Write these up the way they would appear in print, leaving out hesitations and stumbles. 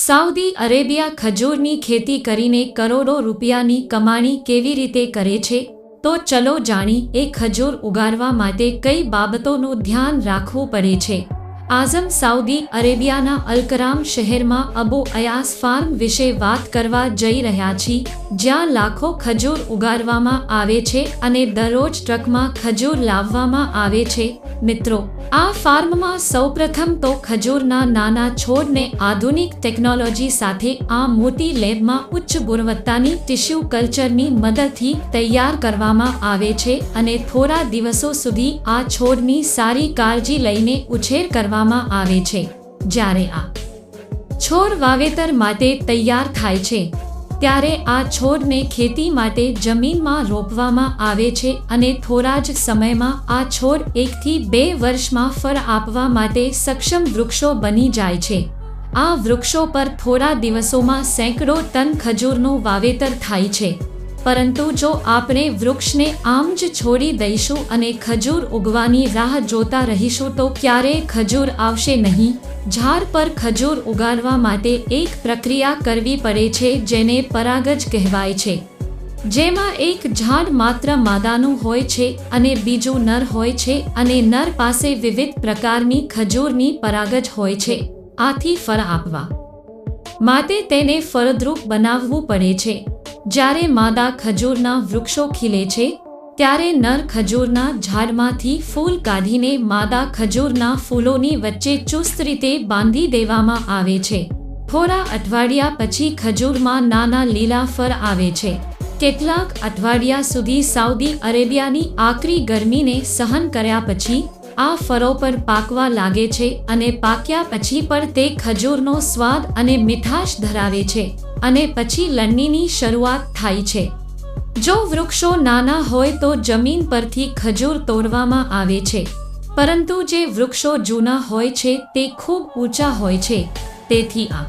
Saudi Arabia ખજૂરની ખેતી કરીને કરોડો રૂપિયાની કમાણી કેવી રીતે કરે છે? તો ચલો જાણી એ ખજૂર ઉગાડવા માટે કઈ બાબતોનું ધ્યાન રાખવું પડે છે. આઝમ સાઉદી અરેબિયાના અલકરામ શહેરમાં અબુ અયાસ ફાર્મ વિશે વાત કરવા જઈ રહ્યા છીએ, જ્યાં લાખો ખજૂર ઉગાડવામાં આવે છે અને દરરોજ ટ્રકમાં ખજૂર લાવવામાં આવે છે. મિત્રો, આ ફાર્મમાં સૌપ્રથમ તો ખજૂરના નાના છોડને આધુનિક ટેકનોલોજી સાથે આ મોટી લેબમાં ઉચ્ચ ગુણવત્તાની ટિશ્યુ કલ્ચરની મદદથી તૈયાર કરવામાં આવે છે અને થોડા દિવસો સુધી આ છોડની સારી કાળજી લઈને ઉછેર કરવામાં આવે છે. જ્યારે આ છોડ વાવેતર માટે તૈયાર થાય છે, ત્યારે આ છોડને ખેતી માટે જમીનમાં રોપવામાં આવે છે અને થોડા જ સમયમાં આ છોડ 1 થી 2 વર્ષમાં ફળ આપવા માટે સક્ષમ વૃક્ષો બની જાય છે. આ વૃક્ષો પર થોડા દિવસોમાં સેંકડો ટન ખજૂરનું વાવેતર થાય છે. પરંતુ જો આપણે વૃક્ષને આમ જ છોડી દઈશું અને ખજૂર ઉગવાની રાહ જોતા રહીશું તો ક્યારેય ખજૂર આવશે નહીં. ઝાડ પર ખજૂર ઉગાડવા માટે એક પ્રક્રિયા કરવી પડે છે, જેને પરાગજ કહેવાય છે, જેમાં એક ઝાડ માત્ર માદાનું હોય છે અને બીજું નર હોય છે અને નર પાસે વિવિધ પ્રકારની ખજૂરની પરાગજ હોય છે. આથી ફળ આપવા માટે તેને ફળદ્રુપ બનાવવું પડે છે. જ્યારે માદા ખજૂરના વૃક્ષો ખીલે છે, ત્યારે નર ખજૂરના ઝાડમાંથી ફૂલ કાઢીને માદા ખજૂરના ફૂલોની વચ્ચે ચુસ્ત રીતે બાંધી દેવામાં આવે છે. થોડા અઠવાડિયા પછી ખજૂરમાં નાના લીલા ફળ આવે છે. કેટલાક અઠવાડિયા સુધી સાઉદી અરેબિયાની આકરી ગરમીને સહન કર્યા પછી આ ફળો પર પાકવા લાગે છે અને પાક્યા પછી પણ તે ખજૂરનો સ્વાદ અને મીઠાશ ધરાવે છે અને પછી લણણીની શરૂઆત થાય છે. જો વૃક્ષો નાના હોય તો જમીન પરથી ખજૂર તોડવામાં આવે છે, પરંતુ જે વૃક્ષો જૂના હોય છે તે ખૂબ ઊંચા હોય છે. તેથી આ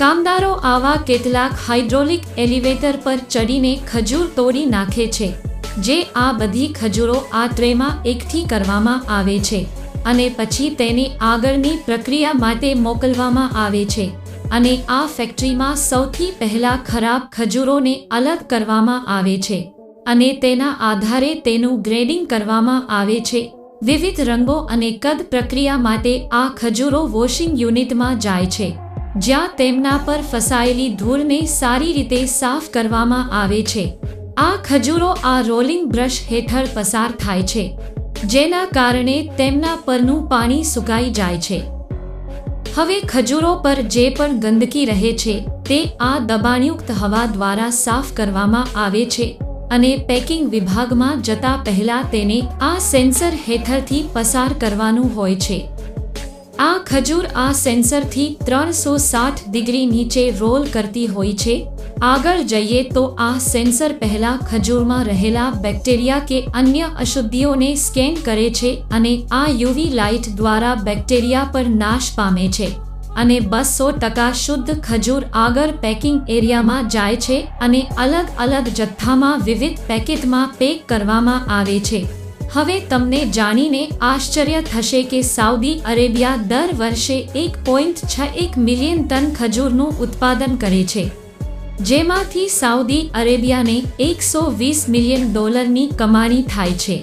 કામદારો આવા કેટલાક હાઇડ્રોલિક એલિવેટર પર ચડીને ખજૂર તોડી નાખે છે, જે આ બધી ખજૂરો આ ટ્રેમાં એકઠી કરવામાં આવે છે અને પછી તેને આગળની પ્રક્રિયા માટે મોકલવામાં આવે છે. અને આ ફેક્ટરીમાં સૌથી પહેલા ખરાબ ખજૂરોને અલગ કરવામાં આવે છે અને તેના આધારે તેનું ગ્રેડિંગ કરવામાં આવે છે. વિવિધ રંગો અને કદ પ્રક્રિયા માટે આ ખજૂરો વોશિંગ યુનિટમાં જાય છે, જ્યાં તેમના પર ફસાયેલી ધૂળને સારી રીતે સાફ કરવામાં આવે છે. આ ખજૂરો આ રોલિંગ બ્રશ હેઠળ પસાર થાય છે, જેના કારણે તેમના પરનું પાણી સુકાઈ જાય છે. હવે ખજૂરો પર જે પણ ગંદકી રહે છે તે આ દબાણયુક્ત હવા દ્વારા સાફ કરવામાં આવે છે અને પેકિંગ વિભાગમાં જતા પહેલા તેને આ સેન્સર હેઠળથી પસાર કરવાનું હોય છે. આ ખજૂર આ સેન્સરથી 360 ડિગ્રી નીચે રોલ કરતી હોય છે. આગળ જઈએ તો આ સેન્સર પહેલા ખજૂરમાં રહેલા બેક્ટેરિયા કે અન્ય અશુદ્ધિઓને સ્કેન કરે છે અને આ યુવી લાઇટ દ્વારા બેક્ટેરિયા પર નાશ પામે છે અને 200% શુદ્ધ ખજૂર આગળ પેકિંગ એરિયામાં જાય છે અને અલગ અલગ જથ્થામાં વિવિધ પેકેટમાં પેક કરવામાં આવે છે. હવે તમને જાણીને આશ્ચર્ય થશે કે સાઉદી અરેબિયા દર વર્ષે 1.61 મિલિયન ટન ખજૂરનું ઉત્પાદન કરે છે, જેમાંથી સાઉદી અરેબિયાને $120 મિલિયન કમાણી થાય છે.